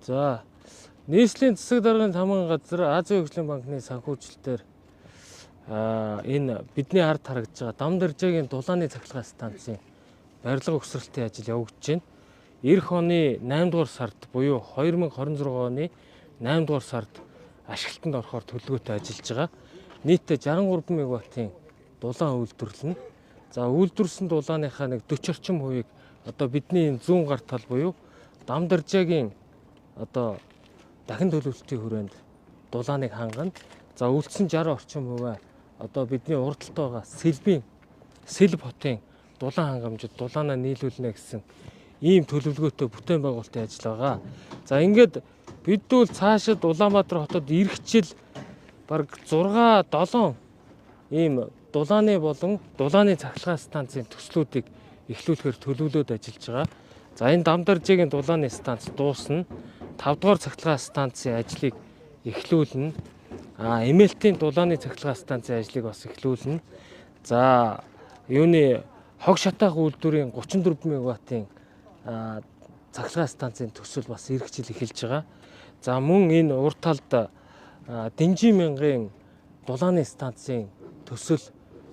За нийслэлийн засаг даргын тамган газар Азийн хөгжлийн банкны санхүүжилтээр энэ бидний ард харагдж байгаа Дамдаржаагийн дулааны цахилгаан станцын барилга угсралтын ажил явагдаж байна. Ирэх оны 8 дугаар сард буюу 2026 оны 8 дугаар сард ашиглалтанд орохоор төлөвлөгөөтэй ажиллаж байгаа. Нийтдээ 63 мегаваттын дулаан үйлдвэрлэнэ. За үйлдвэрлэсэн дулааныхаа нэг 40 орчим хувийг одоо бидний энэ зүүн гар тал буюу Дамдаржаагийн одоо дахин төлөвлөлтийн хүрээнд дулааныг хангана. За үлдсэн 60 орчим хувиа одоо бидний урд талд байгаа Сэлб хотын дулаан хангамжид дулаанаа нийлүүлнэ гэсэн ийм төлөвлөгөөтэй бүтээн байгуулалтын ажил байгаа. За ингээд бид бол цаашид Улаанбаатар хотод ирэх жил бараг 6-7 ийм дулааны болон дулааны цахилгаан станцын төслүүдийг эхлүүлэхээр төлөвлөд ажиллаж байгаа. За энэ Дамдаржаагийн дулааны станц дуусна. 5 дугаар цахилгаан станцын ажлыг эхлүүлнэ. Эмээлтийн дулааны цахилгаан станцын ажлыг бас эхлүүлнэ. За юуны хог шатаах үйлдвэрийн 34 мегаваттын цахилгаан станцын төсөл бас ирэх жил эхэлж байгаа. За мөн энэ урт талд Дэнжин мянган дулааны станцын төсөл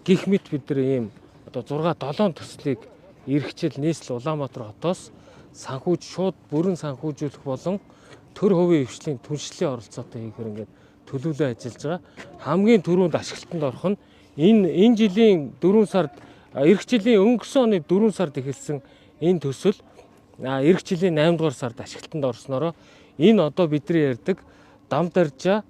гих мэт бид нар ийм одоо 6-7 төслийг ирэх жил нийслэл Улаанбаатар хотоос шууд бүрэн санхүүжүүлэх болон төр хувийн хвшлийн түншлэлийн оролцоотой хийхээр ингээд төлөвлөө ажиллаж байгаа. Хамгийн түрүүнд ашиглалтанд орох нь энэ жилийн 4 сард эх жилийн өнгөрсөн оны 4 сард эхэлсэн энэ төсөл эх жилийн 8 дугаар сард ашиглалтанд орсноороо энэ одоо бидний ярьдаг Дамдаржаа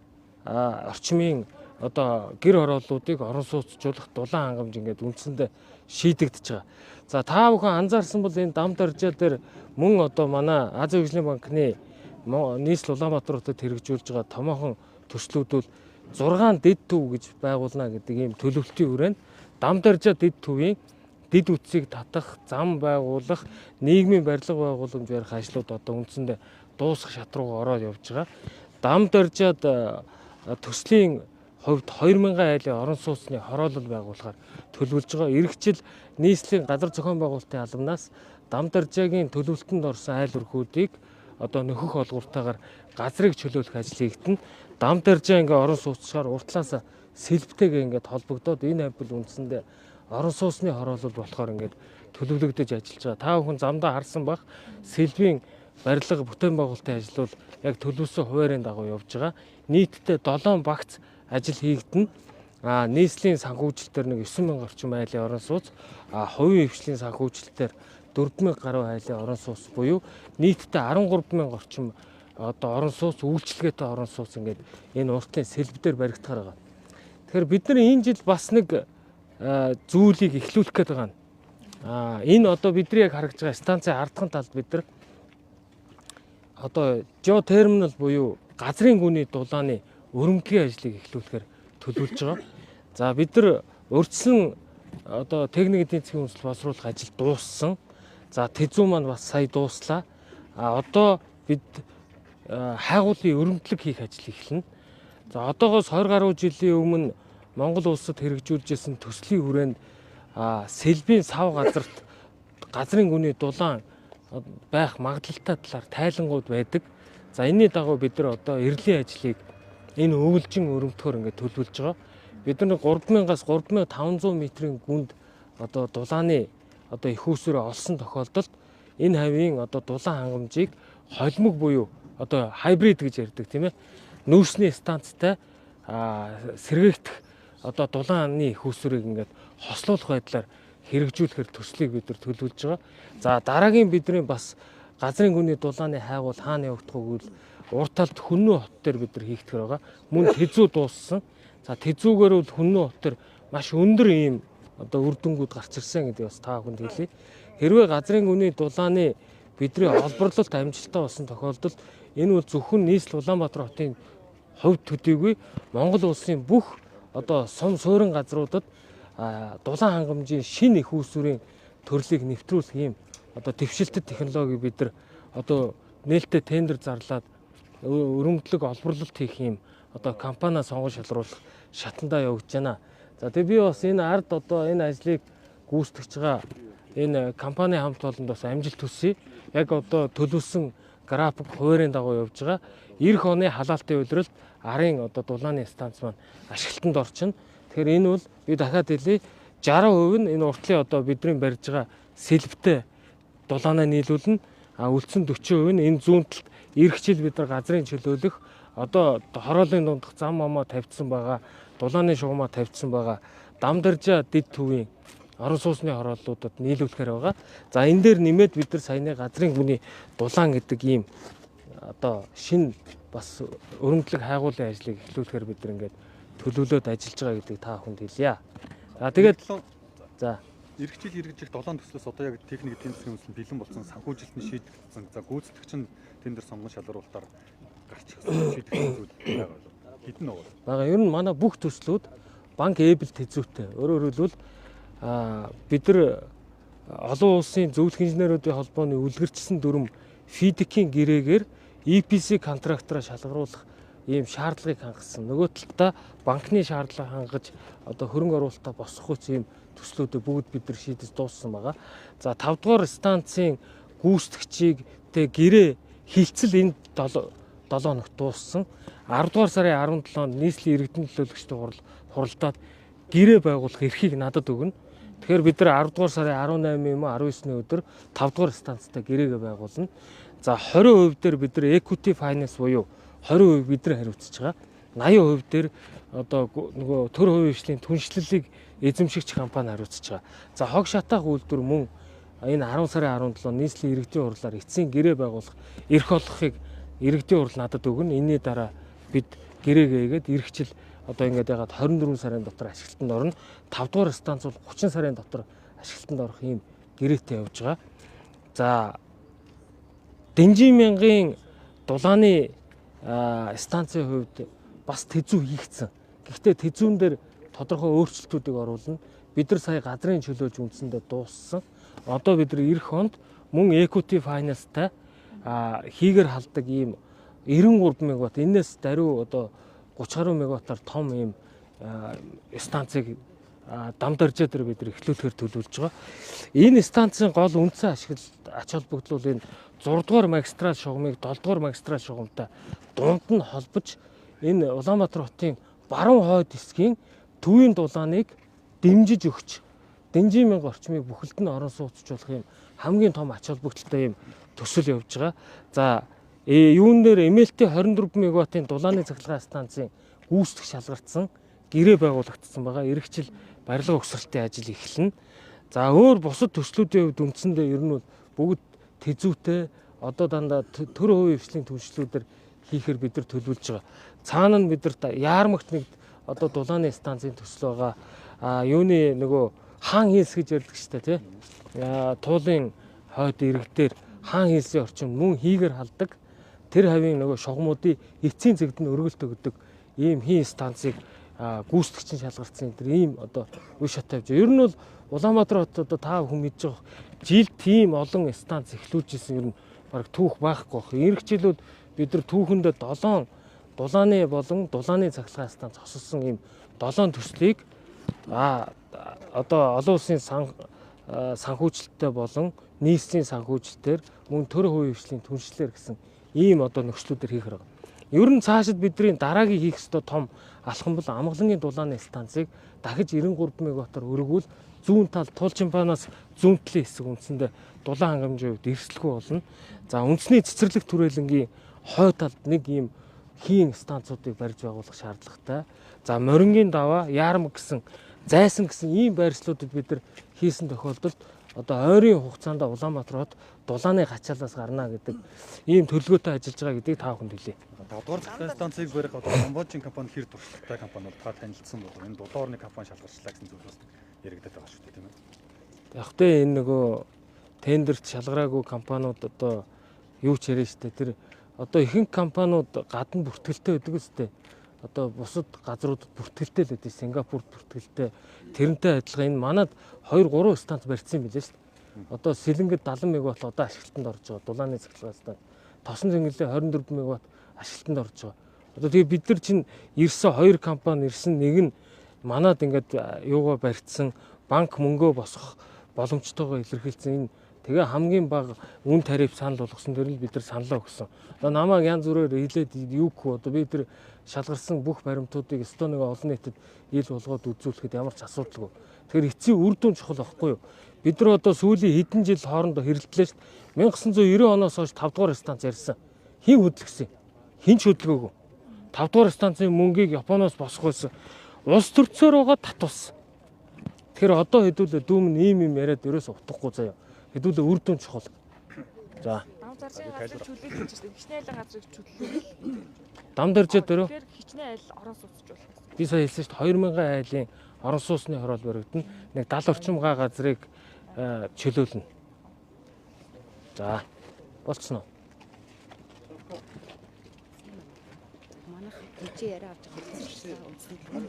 орчмын одоо гэр хорооллуудыг орон сууцжуулах дулаан хангамж ингээд үндсэндээ шийдэгдэж байгаа. За та бүхэн анзаарсан бол энэ Дамдаржаа дээр мөн одоо манай Азийн хөгжлийн банкны нийслэл Улаанбаатар хотод хэрэгжүүлж байгаа томоохон төслүүд бол 6 дэд төв гэж байгуулна гэдэг ийм төлөвлөлтийн хүрээнд Дамдаржаа дэд төвийн дэд үтсийг татах, зам байгуулах, нийгмийн барилга байгууламж барих ажлууд одоо үндсэндээ дуусах шат руу ороод явж байгаа. Дамдаржаад төслийн хувьд 2000 айлын орон сууцны хороолол байгуулахаар төлөвлөж байгаа. Ирэх жил нийслэлийн газар зохион байгуулалтын албанаас Дамдаржаагийн төлөвлөлтөнд орсон айл өрхүүдийг одоо нөхөх олгууртаагаар газрыг чөлөөлөх ажил хийгдэн. Дамдаржаа ингээ орон сууцчаар уртлаасаа Сэлбтэйгээ ингээд холбогдоод энэ авбал үндсэндээ орон сууцны хороолол болохоор ингээд төлөвлөгдөж ажиллаж байгаа. Та бүхэн замдаа харсан бах Сэлбийн барилга бүтээн байгуулалтын ажил бол яг төлөвлөсөн хуваарийн дагуу явж байгаа. Нийтдээ 7 багц ажил хийгдэн. Нийслэлийн санхүүжилтээр нэг 9000 орчим айлын орон сууц, хувийн хвшлийн санхүүжилтээр 4000 гаруй айлын орон сууц буюу нийтдээ 13000 орчим одоо орон сууц, үйлчилгээтэй орон сууц ингээд энэ уртлын Сэлбээр баригдахаар байгаа. Тэгэхээр бид нар энэ жил бас нэг зүйлийг эхлүүлэх гээд байгаа нь. Энэ одоо бидний яг харагдж байгаа станцын ардхан талд бид нар одоо геотерминал буюу газрын гүний дулааны өргөмтлийн ажлыг эхлүүлэхээр төлөвлөж байгаа. За бид нар урьдчилан одоо техник эдийн засгийн үндэслэл боловсруулах ажил дууссан. За тэзүү маань бас сая дууслаа. Одоо бид хайгуулын өргөмтлөг хийх ажил эхэлнэ. За одоогоос 20 гаруй жилийн өмнө Монгол улсад хэрэгжүүлж байсан төслийн хүрээнд Сэлбийн сав газарт газрын гүний дулаан байх магадлалтай талаар тайлангууд байдаг. За энэний дагуу бид нар одоо эрлийн ажлыг энэ өвөлжин өрөмтгөр ингээд төлөвлөж байгаа. Бид нар 3000-аас 3500 метрийн гүнд одоо дулааны одоо их усүрээ олсон тохиолдолд энэ хавийн одоо дулаан хангамжийг холимог буюу одоо хайбрид гэж ярьдаг тийм ээ. Нүүрсний станцтай сэргээгдэх одоо дулааны их усүрийг ингээд хослуулах байдлаар хэрэгжүүлэхээр төслийг бид нар төлөвлөж байгаа. За дараагийн бидний бас газрын гүний дулааны хайгуул хаана явагдах вэ гэвэл урт талд Хүннү хот дээр бид нар хийгдэхэр байгаа. Мөн тэзүү дууссан. За тэзүүгээр бол Хүннү хот дээр маш өндөр ийм одоо үр дүнгууд гарч ирсэн гэдэг бас та бүхэнд хэлье. Хэрвээ газрын гүний дулааны бидний олборлолт амжилттай болсон тохиолдолд энэ бол зөвхөн нийслэл Улаанбаатар хотын хувьд төдийгүй Монгол улсын бүх одоо сум суурин газруудад дулаан хангамжийн шинэ их усүрийн төрлийг нэвтрүүлэх ийм одоо дэвшилтэт технологи бид нар одоо нээлттэй тендер зарлаад өргөмтлөг олборлолт хийх ийм одоо компаниа сонгож шалруулах шатандаа явагдаж байна. За тэгээ би бас энэ ард одоо энэ ажлыг гүйцэтгэж байгаа энэ компани хамт олонд бас амжилт хүсье. Яг одоо төлөвсөн график хуваарийн дагуу явж байгаа. Ирэх оны халаалтын улиралд арын одоо дулааны станц маань ашиглалтанд орчихно. Тэгэхээр энэ бол би дахиад хэлье 60% нь энэ уртлын одоо бидний барьж байгаа сэлбэтэй дулаанаа нийлүүлнэ. А үлдсэн 40% нь энэ зүүн талд ирэх жил бид нар газрын чөлөөлөх одоо хороолын дундх зам амаа тавьдсан байгаа, дулааны шугамаа тавьдсан байгаа, дамдаржаа дэд төвийн орон сууцны хорооллуудад нийлүүлэхээр байгаа. За энэ дээр нэмээд бид нар саяны газрын хүний дулаан гэдэг ийм одоо шинэ бас өргөмжлөг хайгуулын ажлыг эхлүүлэхээр бид нар ингээд төлөвлөд ажиллаж байгаа гэдгийг та бүхэнд хэлье. За тэгээд за ирэх жил иргэж их долоон төслөөс одоо яг техник эдийн засгийн үндэслэл бэлэн болсон санхүүжилтний шийдэгдсэн. За гүйцэтгэгч нь тэн дээр сонгон шалгаруулалтаар гарч ирсэн шийдэгдсэн зүйл байгаа болов. Хэдэн нь бол. Бага ер нь манай бүх төслүүд банк эбл тэзүүтэй. Өөрөөр хэлбэл бид нар олон улсын зөвлөх инженеруудын холбооны үлгэрчсэн дүрм FIDIC-ийн гэрээгээр EPC контрактороо шалгаруулах ийм шаардлагыг хангасан. Нөгөө талдаа банкны шаардлага хангаж одоо хөрөнгө оруулалтаа босгох үс ийм төслүүдийг бүгд бид нар шийдэж дууссан байгаа. За 5 дугаар станцын гүйцэтгэгчийг тэ гэрээ хилцэл энэ 7 хоногт дууссан. 10 дугаар сарын 17-нд нийслэлийн иргэдийн төлөөлөгчтэй хуралдаад гэрээ байгуулах эрхийг надад өгнө. Тэгэхээр бид нар 10 дугаар сарын 18 юм уу 19-ний өдөр 5 дугаар станцтай гэрээгээ байгуулна. За 20% дээр бид нар equity finance буюу 20% бид нар хариуцж байгаа. 80% дээр одоо нөгөө төр хувийн хвшлийн түншлэлийг эзэмшигч компани хариуцж байгаа. За хог шатаах үйлдвэр мөн энэ 10 сарын 17 нийслэлийн иргэдийн хурлаар эцсийн гэрээ байгуулах эрх олгохыг иргэдийн хурл надад өгнө. Энэний дараа бид гэрээгээгээд ирэх жил одоо ингээд ягаад 24 сарын дотор ашиглалтанд орно. 5 дугаар станц бол 30 сарын дотор ашиглалтанд орох ийм гэрээтэй явж байгаа. За Дэнжин мянгийн дулааны станцын хувьд бас тэзүү хийгдсэн. Гэхдээ тэзүүн дээр тодорхой өөрчлөлтүүдийг оруулна. Бид нар сая газрын чөлөөж үндсэндээ дууссан. Одоо бид нар эх хонд мөн equity finance-тай хийгэр халдаг ийм 93 мегаватт энэс даруй одоо 30 гаруй мегаваттаар том ийм станцыг дамдаржаа дээр бид нар эхлүүлэхээр төлөвлөж байгаа. Энэ станцын гол үндсэн ач холбогдол энэ 6 дугаар магистрал шугамыг 7 дугаар магистрал шугамтай дунд нь холбож энэ Улаанбаатар хотын баруун хойд хэсгийн төвийн дулааныг дэмжиж өгч Дэнжин мянга орчмыг бүхэлд нь орон сууцчлуулах юм хамгийн том ач холбогдолтой юм төсөл явж байгаа. За юун дээр эмээлтэй 24 мегаваттын дулааны цахилгаан станцын гүйцэтгэх шалгартсан гэрээ байгуулагдсан байгаа. Ирэх жил барилга угсралтын ажил эхэлнэ. За өөр бусад төслүүдийн хувьд үндсэндээ ер нь бол бүгд тэзүүтэй одоо дандаа төр хувийн хвшлийн түншлүүдээр хийхээр бид нар төлөвлөж байгаа. Цаана нь бид нар яармагт нэг одоо дулааны станцын төсөл байгаа. Юуны нөгөө хаан хийс гэж ярьдаг шүү дээ, тий. Туулын хойд иргэдээр хаан хийсийн орчин мөн хийгэр халдаг. Тэр хавийн нөгөө шугамуудын эцсийн зэгд нь өргөлт өгдөг ийм хийн станцыг гүйцэтгэгчийн шалгартсан энэ ийм одоо үе шат тавьж. Ер нь бол Улаанбаатар хот одоо та бүхэн мэдж байгаа жил тийм олон станц эхлүүлж исэн ер нь бараг түүх байхгүй байх. Ирэх жилүүд бид нар түүхэндээ 7 дулааны болон дулааны цахилгаан станц хосолсон ийм 7 төслийг одоо олон улсын санхүүжилттэй болон нийслэлийн санхүүжилтээр мөн төр хувийн хвшлийн түншлэлээр гэсэн ийм одоо нөхцлүүдээр хийх хэрэгтэй. Ер нь цаашид бидний дараагийн хийх ёстой том алхам бол Амгалангийн дулааны станцыг дахиж 93 мегаваттаар өргөвөл зүүн тал Тулчинбанаас зүүн талын хэсэг үндсэндээ дулаан хангамжийн хувьд эрсдэлгүй болно. За үндэсний цэцэрлэг түрээлэнгийн хойд талд нэг ийм хийн станцуудыг барьж байгуулах шаардлагатай. За Морингийн даваа, Яармаг гэсэн, Зайсан гэсэн ийм байршлуудад бид нар хийсэн тохиолдолд одоо ойрын хугацаанд Улаанбаатар хот дулааны гачаалаас гарна гэдэг ийм төлөвлөгөөтэй ажиллаж байгаа гэдгийг та бүхэнд хэлье. 5 дугаар цахилгаан станцыг барих одоо Камбожийн компани хэр туршлагатай компани бол та танилцсан бол энэ дулаарны компани шалгарчлаа гэсэн зүйл бас яригдаад байгаа шүү дээ, тийм ээ. Яг тэ энэ нөгөө тендерт шалгараагүй компаниуд одоо юу ч яриа штэ тэр одоо ихэнх компаниуд гадна бүртгэлтэй байдаг үстэй. Одоо бусад газруудад бүртгэлтэй л байдаг. Сингапурт бүртгэлтэй. Тэрнтэй адилхан энэ манад 2-3 станц барьсан юм билээ шүү дээ. Одоо Сэлэнгэд 70 мегаватт одоо ашиглалтанд орж байгаа. Дулааны цахилгаан станц. Тосон цэнгэлээ 24 мегаватт ашиглалтанд орж байгаа. Одоо тэгээ бид нар чинь ирсэн 2 компани ирсэн нэг нь манад ингээд юугаа барьцсан банк мөнгөө босгох боломжтойгоо илэрхийлсэн энэ Тэгээ хамгийн бага үн тариф санал болгосон дээр л бид нар саналаа өгсөн. Одоо намайг янз бүрээр хэлээд юу гэх вэ? Одоо бид нар шалгарсан бүх баримтуудыг өстөө нэг олон нийтэд ил болгоод үзүүлэхэд ямар ч асуудалгүй. Тэгэхээр эцсийн үр дүн чухал байхгүй юу? Бид нар одоо сүүлийн хэдэн жил хоорондоо хэрэлдлээ шүү дээ. 1990 оноос хойш 5 дугаар станц ярьсан. Хин хөдөлгсөн? Хин ч хөдөлгөөгүй. 5 дугаар станцын мөнгийг Японоос босгох байсан. Улс төрцөөр байгаа татуулсан. Тэгэхээр одоо хэдүүлээ дүүм нь ийм яриад ерөөс утгахгүй заяа. Хэдүүлээ үр дүн чухал. За. Дам заржийн газар чөлөөлж гэж байна. Хичнээн айлын газрыг чөлөөлөх. Дам дэржээ дөрөв. Тэгэхээр хичнээн айл орон сууцч болох. Би сая хэлсэн шүү дээ 2000 айлын орон сууцны хороол баригдана. Нэг 70 орчим га газрыг чөлөөлнө. За. Болцсон уу? Манайх тийч яриа авч байгаа үзсэн юм.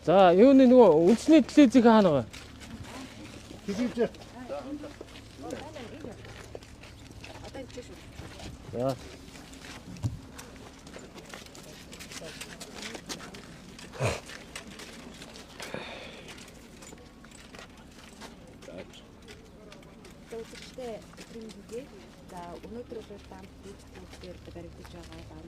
За, юуны нөгөө үндэсний телевизийг хаана байгаа? Телевиз. За. Үзэгчтэй өдрийн бүгээ. За өнөөдөр бол дамп дүүцгээр баригдаж байгаа